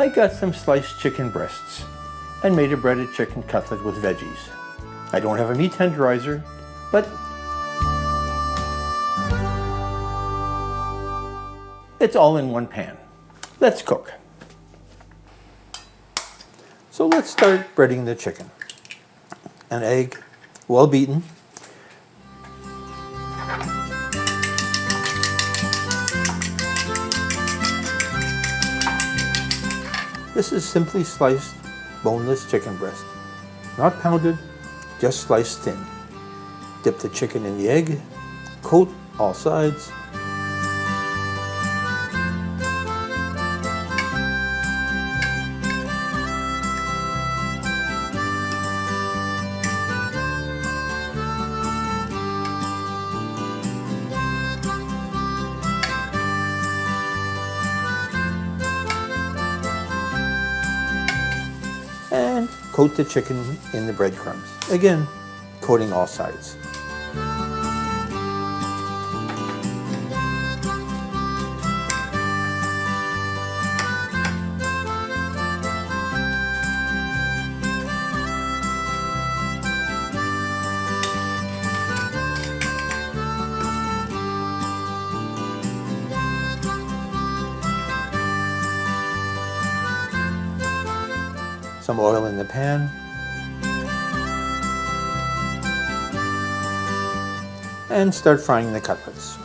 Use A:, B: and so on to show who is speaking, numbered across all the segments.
A: I got some sliced chicken breasts and made a breaded chicken cutlet with veggies. I don't have a meat tenderizer, but it's all in one pan. Let's cook. So let's start breading the chicken. An egg, well beaten. This is simply sliced, boneless chicken breast. Not pounded, just sliced thin. Dip the chicken in the egg, coat all sides. And coat the chicken in the breadcrumbs. Again, coating all sides. Some oil in the pan. And start frying the cutlets.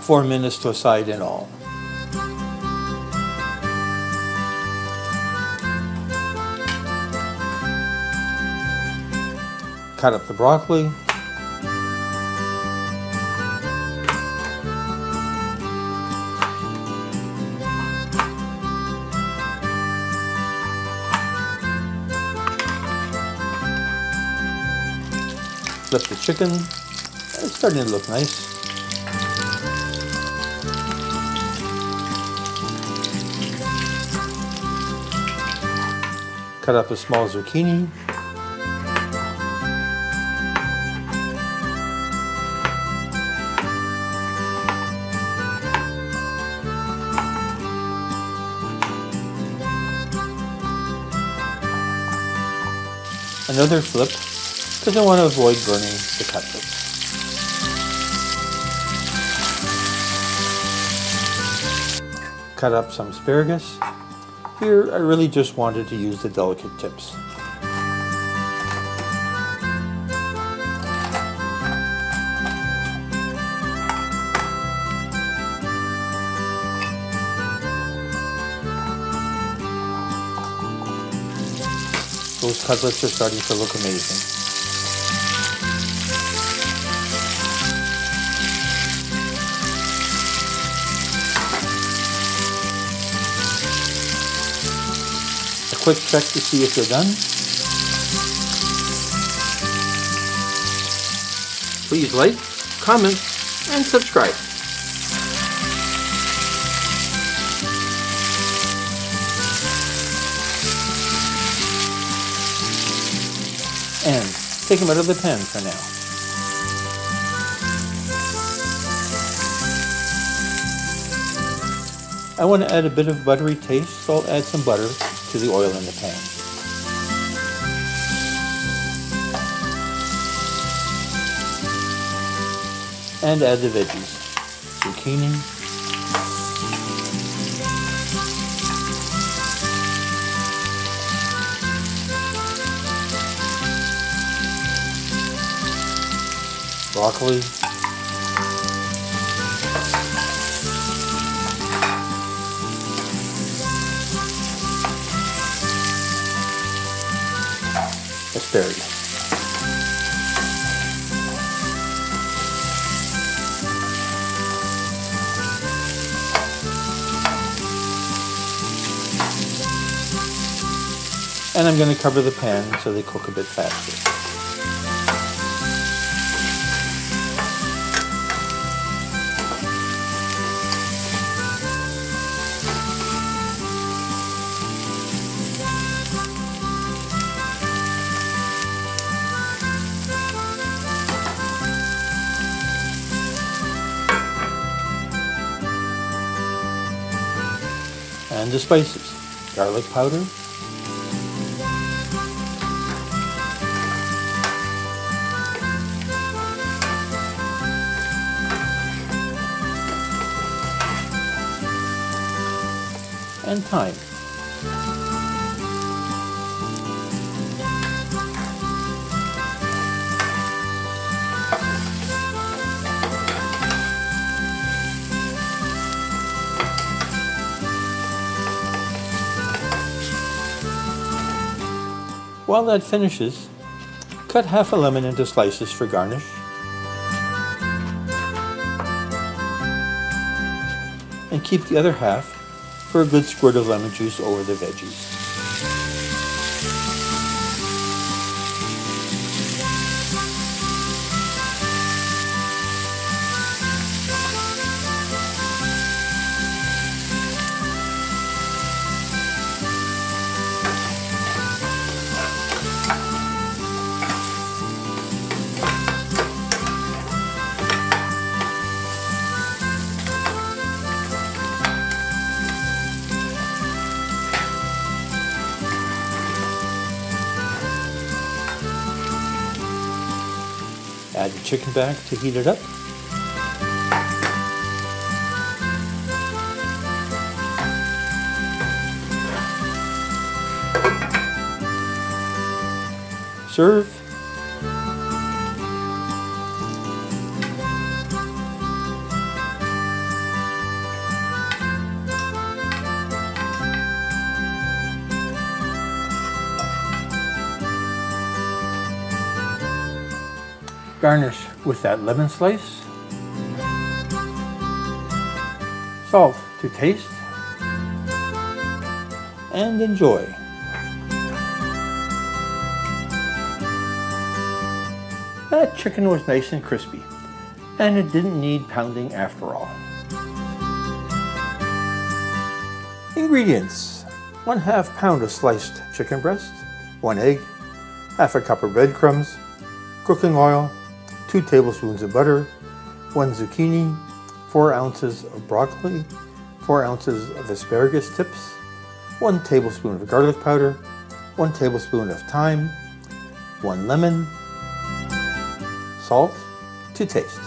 A: 4 minutes to a side in all. Cut up the broccoli. Flip the chicken. It's starting to look nice. Cut up a small zucchini. Another flip, because I want to avoid burning the cutlets. Cut up some asparagus. Here, I really just wanted to use the delicate tips. Those cutlets are starting to look amazing. Quick check to see if you're done. Please like, comment, and subscribe. And take them out of the pan for now. I want to add a bit of buttery taste, so I'll add some butter to the oil in the pan. And add the veggies. Zucchini, broccoli, asparagus. And I'm going to cover the pan so they cook a bit faster. And the spices. garlic powder, and thyme. While that finishes, cut half a lemon into slices for garnish. And keep the other half for a good squirt of lemon juice over the veggies. Add the chicken back to heat it up. Serve. Garnish with that lemon slice. Salt to taste. And enjoy. That chicken was nice and crispy, and it didn't need pounding after all. Ingredients: 1/2 pound of sliced chicken breast, 1 egg, half a cup of breadcrumbs, cooking oil, 2 tablespoons of butter, 1 zucchini, 4 ounces of broccoli, 4 ounces of asparagus tips, 1 tablespoon of garlic powder, 1 tablespoon of thyme, 1 lemon, salt to taste.